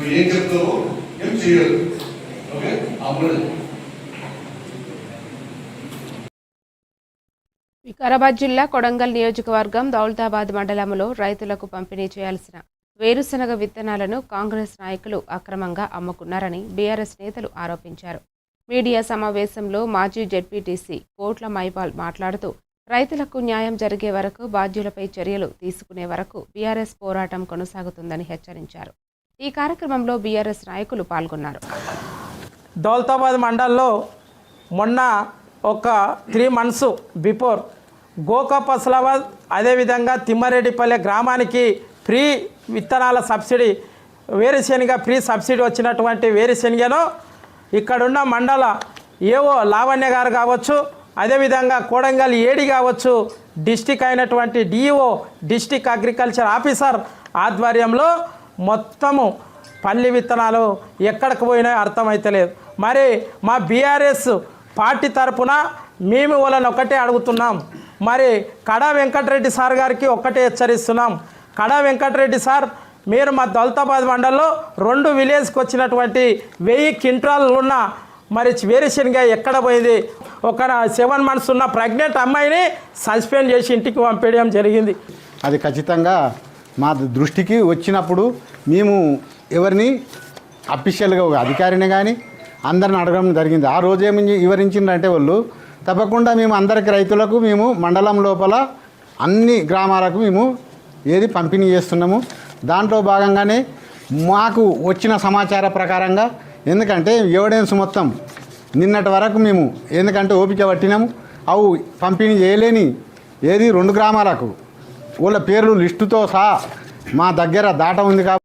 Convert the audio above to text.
నువ్వు ఏం చెప్తావో ఏం చేయదు. ఓకే, అప్పుడు వికారాబాద్ జిల్లా కొడంగల్ నియోజకవర్గం దౌలతాబాద్ మండలంలో రైతులకు పంపిణీ చేయాల్సిన వేరుశనగ విత్తనాలను కాంగ్రెస్ నాయకులు అక్రమంగా అమ్ముకున్నారని బీఆర్ఎస్ నేతలు ఆరోపించారు. మీడియా సమావేశంలో మాజీ జెడ్పీటీసీ కోట్ల మైపాల్ మాట్లాడుతూ రైతులకు న్యాయం జరిగే వరకు బాధ్యులపై చర్యలు తీసుకునే వరకు బీఆర్ఎస్ పోరాటం కొనసాగుతుందని హెచ్చరించారు. ఈ కార్యక్రమంలో బీఆర్ఎస్ నాయకులు పాల్గొన్నారు. దౌలతాబాద్ మండల్లో మొన్న ఒక 3 months బిఫోర్ గోకా పసలాబాద్ అదేవిధంగా తిమ్మారెడ్డిపల్లె గ్రామానికి ఫ్రీ విత్తనాల సబ్సిడీ వేరుశెనగ ఫ్రీ సబ్సిడీ వచ్చినటువంటి వేరుశెనగను ఇక్కడున్న మండల ఏవో లావణ్య గారు కావచ్చు, అదేవిధంగా కొడంగల్ ఏడి కావచ్చు, డిస్టిక్ అయినటువంటి డిఓ డిస్టిక్ అగ్రికల్చర్ ఆఫీసర్ ఆధ్వర్యంలో మొత్తము పల్లి విత్తనాలు ఎక్కడికి పోయినాయో అర్థమైతలేదు. మరి మా బీఆర్ఎస్ పార్టీ తరపున మేము వాళ్ళని ఒకటే అడుగుతున్నాం. మరి కడా వెంకటరెడ్డి సార్ గారికి ఒక్కటే హెచ్చరిస్తున్నాం. కడా వెంకటరెడ్డి సార్, మీరు మా దౌలతాబాద్ మండలంలో 2 విలేజ్కి వచ్చినటువంటి 1000 క్వింటాలు ఉన్న మరి వేరుశెనగ ఎక్కడ పోయింది? ఒక 7 months ఉన్న ప్రెగ్నెంట్ అమ్మాయిని సస్పెండ్ చేసి ఇంటికి పంపేయడం జరిగింది. అది ఖచ్చితంగా మా దృష్టికి వచ్చినప్పుడు మేము ఎవరిని అఫీషియల్గా అధికారిని కానీ అందరిని అడగడం జరిగింది. ఆ రోజు ఏమి వివరించిందంటే వాళ్ళు తప్పకుండా మేము అందరికి రైతులకు మేము మండలం లోపల అన్ని గ్రామాలకు మేము ఏది పంపిణీ చేస్తున్నాము. దాంట్లో భాగంగానే మాకు వచ్చిన సమాచార ప్రకారంగా, ఎందుకంటే ఎవిడెన్స్ మొత్తం నిన్నటి వరకు మేము ఎందుకంటే ఓపిక పట్టినాము, అవు పంపిణీ చేయలేని ఏది 2 గ్రామాలకు వాళ్ళ పేర్లు లిస్టుతో సహా మా దగ్గర దాట ఉంది కాబట్టి